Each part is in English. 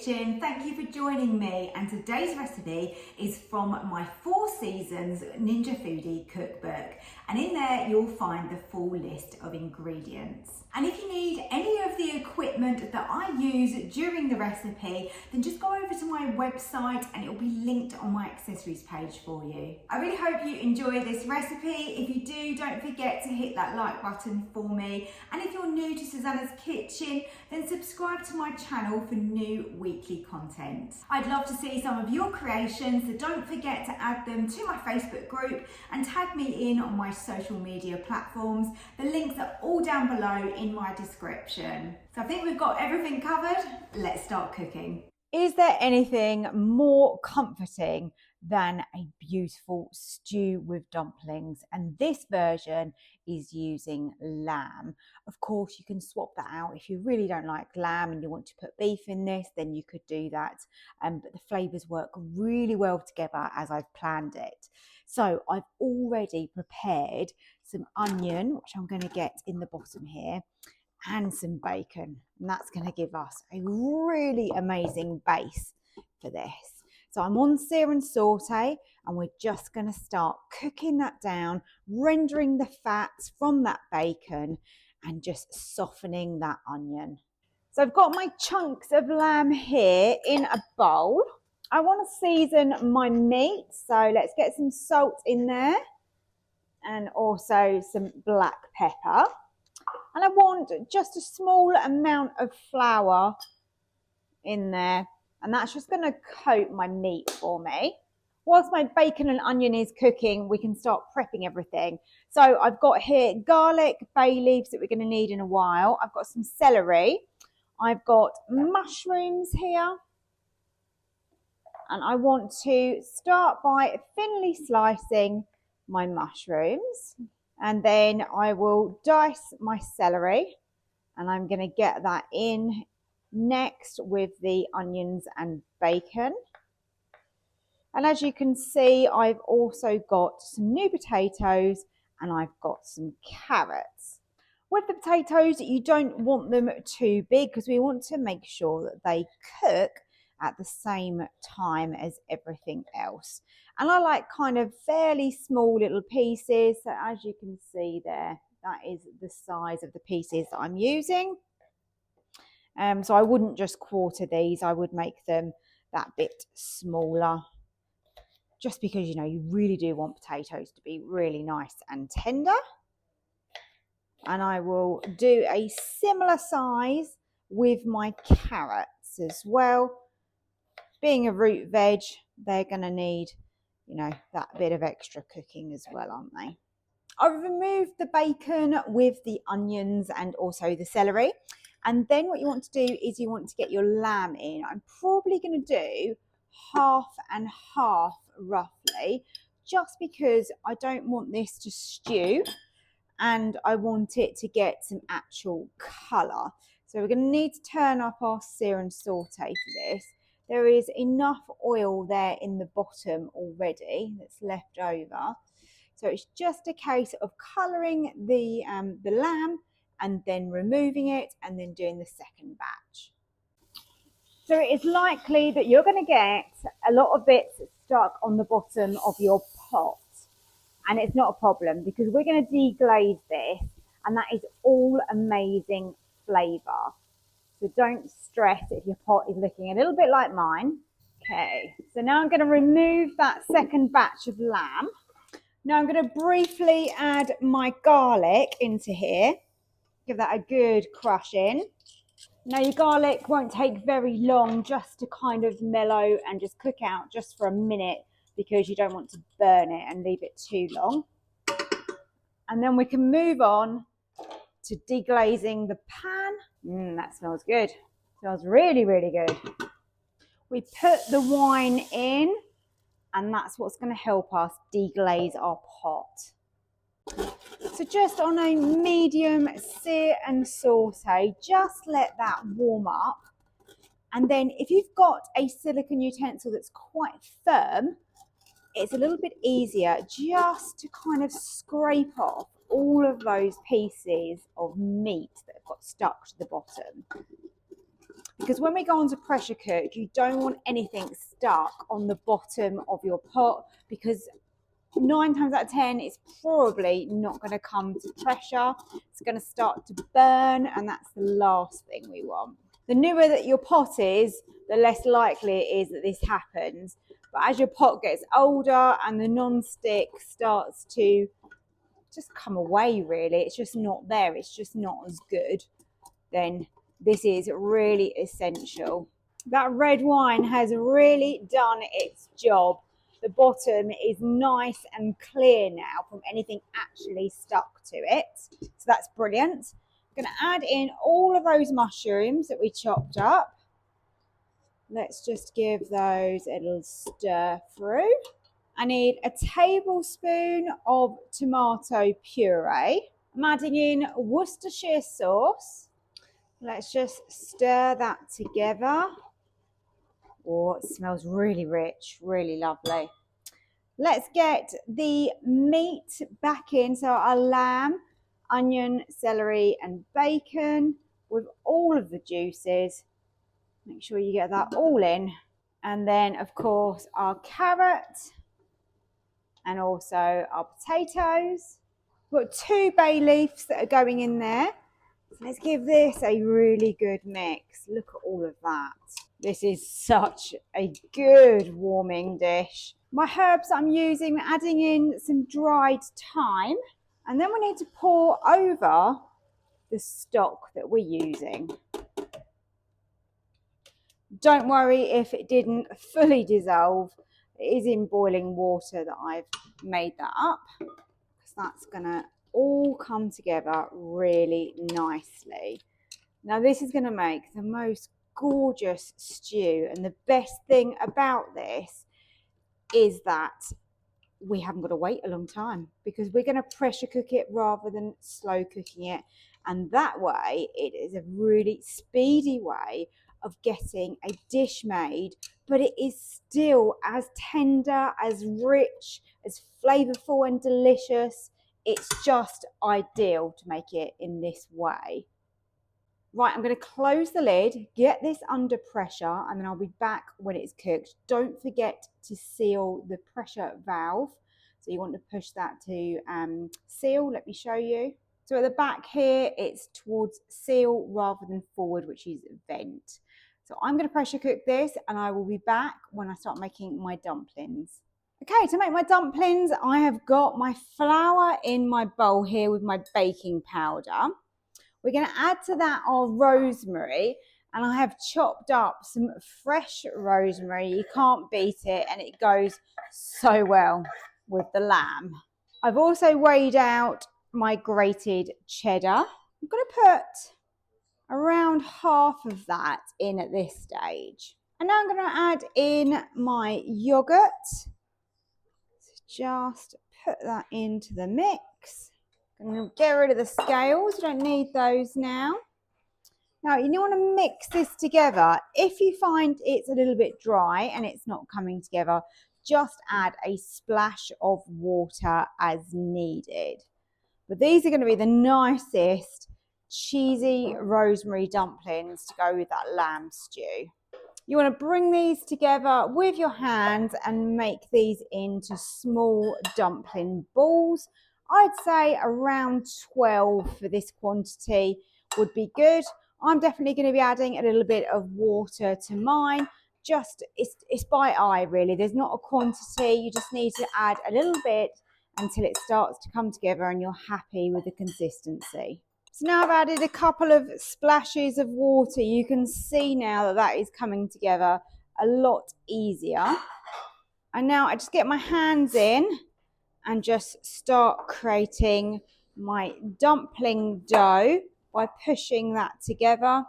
kitchen. Thank you for joining me, and today's recipe is from my 4 Seasons Ninja Foodie cookbook, and in there you'll find the full list of ingredients. And if you need any of the equipment that I use during the recipe, then just go over to my website and it'll be linked on my accessories page for you. I really hope you enjoy this recipe. If you do, don't forget to hit that like button for me, and if you're new to Susannah's Kitchen, then subscribe to my channel for new weekly content. I'd love to see some of your creations, so don't forget to add them to my Facebook group and tag me in on my social media platforms. The links are all down below in my description. So I think we've got everything covered. Let's start cooking. Is there anything more comforting than a beautiful stew with dumplings? And this version is using lamb. Of course, you can swap that out. If you really don't like lamb and you want to put beef in this, then you could do that. But the flavours work really well together as I've planned it. So I've already prepared some onion, which I'm going to get in the bottom here, and some bacon, and that's going to give us a really amazing base for this. So I'm on sear and saute, and we're just going to start cooking that down, rendering the fats from that bacon and just softening that onion. So I've got my chunks of lamb here in a bowl. I want to season my meat, so let's get some salt in there and also some black pepper. And I want just a small amount of flour in there, and that's just going to coat my meat for me. Whilst my bacon and onion is cooking, we can start prepping everything. So I've got here garlic, bay leaves that we're going to need in a while. I've got some celery. I've got mushrooms here. And I want to start by thinly slicing my mushrooms. And then I will dice my celery, and I'm going to get that in next with the onions and bacon. And as you can see, I've also got some new potatoes and I've got some carrots. With the potatoes, you don't want them too big because we want to make sure that they cook at the same time as everything else. And I like kind of fairly small little pieces. So as you can see there, that is the size of the pieces that I'm using. So I wouldn't just quarter these, I would make them that bit smaller. Just because, you know, you really do want potatoes to be really nice and tender. And I will do a similar size with my carrots as well. Being a root veg, they're going to need, you know, that bit of extra cooking as well, aren't they? I've removed the bacon with the onions and also the celery. And then what you want to do is you want to get your lamb in. I'm probably going to do half and half roughly, just because I don't want this to stew and I want it to get some actual colour. So we're going to need to turn up our sear and saute for this. There is enough oil there in the bottom already that's left over. So it's just a case of colouring the lamb and then removing it and then doing the second batch. So it is likely that you're going to get a lot of bits stuck on the bottom of your pot. And it's not a problem because we're going to deglaze this, and that is all amazing flavour. So don't stress if your pot is looking a little bit like mine. Okay, so now I'm going to remove that second batch of lamb. Now I'm going to briefly add my garlic into here. Give that a good crush in. Now your garlic won't take very long just to kind of mellow and just cook out just for a minute, because you don't want to burn it and leave it too long. And then we can move on to deglazing the pan. That smells good. Smells really, really good. We put the wine in, and that's what's going to help us deglaze our pot. So just on a medium sear and saute, just let that warm up. And then if you've got a silicone utensil that's quite firm, it's a little bit easier just to kind of scrape off all of those pieces of meat that have got stuck to the bottom. because when we go on to pressure cook, you don't want anything stuck on the bottom of your pot, because 9 times out of 10 it's probably not going to come to pressure. It's going to start to burn, and that's the last thing we want. The newer that your pot is, the less likely it is that this happens. But as your pot gets older and the non-stick starts to just come away, really, it's just not there, it's just not as good, then this is really essential. That red wine has really done its job. The bottom is nice and clear now from anything actually stuck to it. So that's brilliant. I'm going to add in all of those mushrooms that we chopped up. Let's just give those a little stir through. I need a tablespoon of tomato puree. I'm adding in Worcestershire sauce. Let's just stir that together. Oh, it smells really rich, really lovely. Let's get the meat back in. So our lamb, onion, celery and bacon with all of the juices. Make sure you get that all in. And then, of course, our carrot and also our potatoes. We've got 2 bay leaves that are going in there. So let's give this a really good mix. Look at all of that. This is such a good warming dish. My herbs I'm using, we're adding in some dried thyme, and then we need to pour over the stock that we're using. Don't worry if it didn't fully dissolve. It is in boiling water that I've made that up, because that's gonna all come together really nicely. Now this is gonna make the most gorgeous stew, and the best thing about this is that we haven't got to wait a long time, because we're going to pressure cook it rather than slow cooking it, and that way it is a really speedy way of getting a dish made, but it is still as tender, as rich, as flavorful and delicious. It's just ideal to make it in this way. Right, I'm going to close the lid, get this under pressure, and then I'll be back when it's cooked. Don't forget to seal the pressure valve. So you want to push that to seal. Let me show you. So at the back here, it's towards seal rather than forward, which is vent. So I'm going to pressure cook this, and I will be back when I start making my dumplings. Okay, to make my dumplings, I have got my flour in my bowl here with my baking powder. We're going to add to that our rosemary, and I have chopped up some fresh rosemary. You can't beat it, and it goes so well with the lamb. I've also weighed out my grated cheddar. I'm going to put around half of that in at this stage. And now I'm going to add in my yogurt. Just put that into the mix. I'm going to get rid of the scales. We don't need those now. Now, you want to mix this together. If you find it's a little bit dry and it's not coming together, just add a splash of water as needed. But these are going to be the nicest cheesy rosemary dumplings to go with that lamb stew. You want to bring these together with your hands and make these into small dumpling balls. I'd say around 12 for this quantity would be good. I'm definitely going to be adding a little bit of water to mine. Just, it's by eye really. There's not a quantity. You just need to add a little bit until it starts to come together and you're happy with the consistency. So now I've added a couple of splashes of water. You can see now that that is coming together a lot easier. And now I just get my hands in and just start creating my dumpling dough by pushing that together.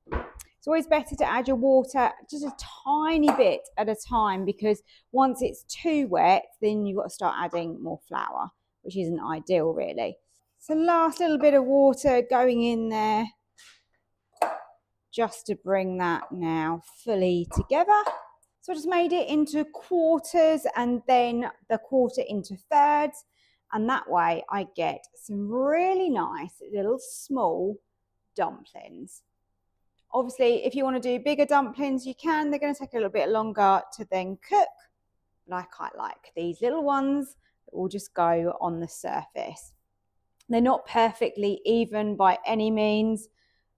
It's always better to add your water just a tiny bit at a time, because once it's too wet, then you've got to start adding more flour, which isn't ideal really. So last little bit of water going in there just to bring that now fully together. So I just made it into quarters and then the quarter into thirds, and that way I get some really nice little small dumplings. Obviously, if you want to do bigger dumplings, you can. They're going to take a little bit longer to then cook. But I quite like these little ones that will just go on the surface. They're not perfectly even by any means,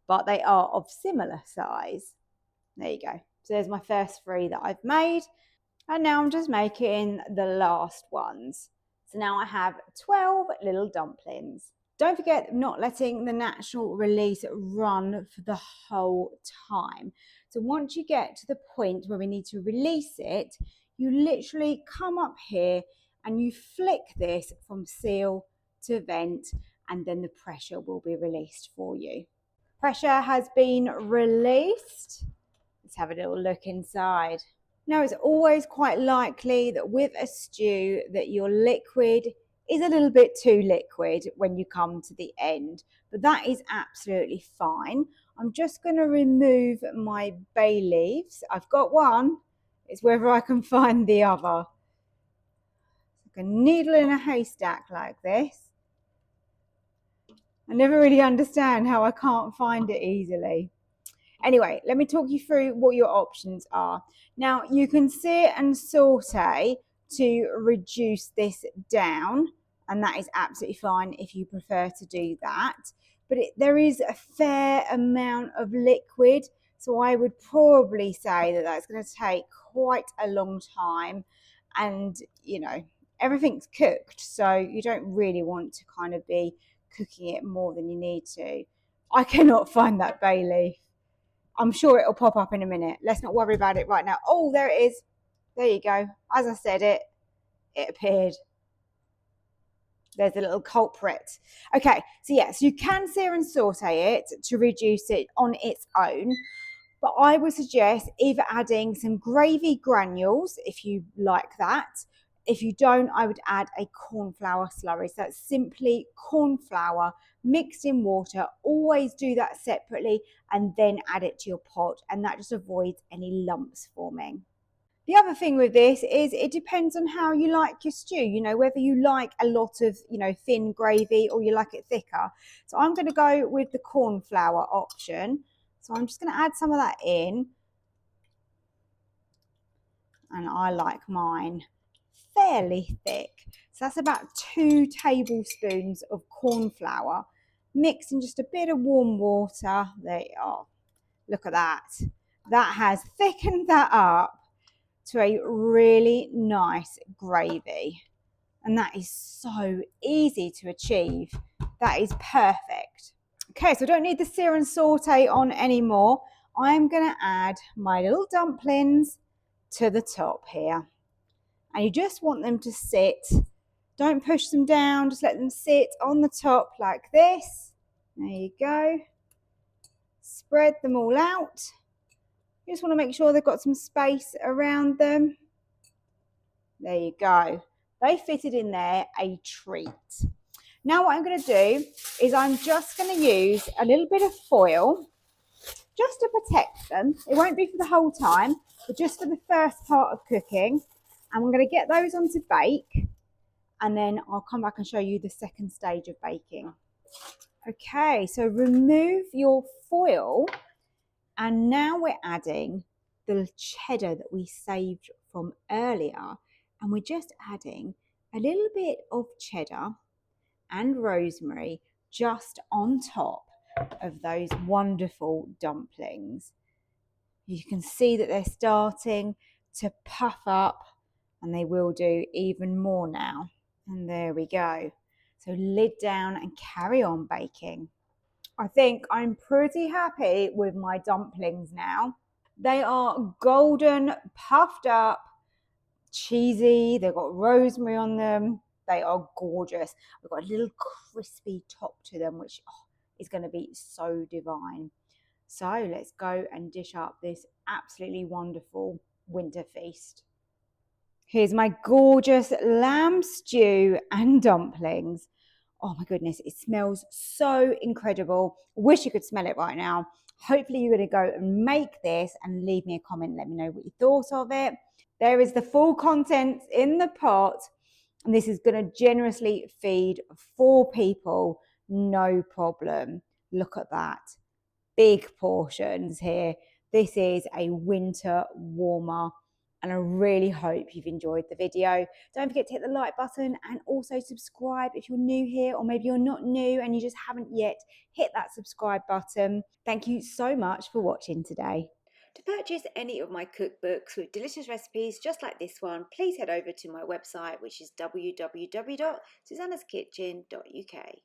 but they are of similar size. There you go. So there's my first 3 that I've made. And now I'm just making the last ones. So now I have 12 little dumplings. Don't forget not letting the natural release run for the whole time. So once you get to the point where we need to release it, you literally come up here and you flick this from seal to vent, and then the pressure will be released for you. Pressure has been released. Let's have a little look inside. Now, it's always quite likely that with a stew that your liquid is a little bit too liquid when you come to the end, but that is absolutely fine. I'm just going to remove my bay leaves. I've got one. It's whether I can find the other. It's like a needle in a haystack like this. I never really understand how I can't find it easily. Anyway, let me talk you through what your options are. Now, you can sear and saute to reduce this down, and that is absolutely fine if you prefer to do that. But there is a fair amount of liquid, so I would probably say that that's going to take quite a long time. And, you know, everything's cooked, so you don't really want to kind of be cooking it more than you need to. I cannot find that bay leaf. I'm sure it'll pop up in a minute. Let's not worry about it right now. Oh, there it is. There you go. As I said, it appeared. There's a little culprit. Okay, so yes, you can sear and saute it to reduce it on its own. But I would suggest either adding some gravy granules if you like that. If you don't, I would add a corn flour slurry. So that's simply corn flour mixed in water. Always do that separately and then add it to your pot, and that just avoids any lumps forming. The other thing with this is it depends on how you like your stew, you know, whether you like a lot of, you know, thin gravy or you like it thicker. So I'm going to go with the corn flour option. So I'm just going to add some of that in, and I like mine fairly thick. So that's about 2 tablespoons of corn flour mixed in just a bit of warm water. There you are. Look at that. That has thickened that up to a really nice gravy. And that is so easy to achieve. That is perfect. Okay, so I don't need the sear and saute on anymore. I'm going to add my little dumplings to the top here. And you just want them to sit. Don't push them down, just let them sit on the top like this. There you go. Spread them all out. You just want to make sure they've got some space around them. There you go. They fitted in there a treat. Now what I'm going to do is I'm just going to use a little bit of foil just to protect them. It won't be for the whole time, but just for the first part of cooking. And we're going to get those on to bake, and then I'll come back and show you the second stage of baking. Okay, so remove your foil, and now we're adding the cheddar that we saved from earlier, and we're just adding a little bit of cheddar and rosemary just on top of those wonderful dumplings. You can see that they're starting to puff up, and they will do even more now. And there we go. So lid down and carry on baking. I think I'm pretty happy with my dumplings now. They are golden, puffed up, cheesy. They've got rosemary on them. They are gorgeous. We've got a little crispy top to them, which is going to be so divine. So let's go and dish up this absolutely wonderful winter feast. Here's my gorgeous lamb stew and dumplings. Oh my goodness, it smells so incredible. Wish you could smell it right now. Hopefully you're going to go and make this and leave me a comment. Let me know what you thought of it. There is the full contents in the pot, and this is going to generously feed 4 people, no problem. Look at that. big portions here. This is a winter warmer, and I really hope you've enjoyed the video. Don't forget to hit the like button and also subscribe if you're new here, or maybe you're not new and you just haven't yet hit that subscribe button. Thank you so much for watching today. To purchase any of my cookbooks with delicious recipes just like this one, please head over to my website, which is www.susannahskitchen.uk.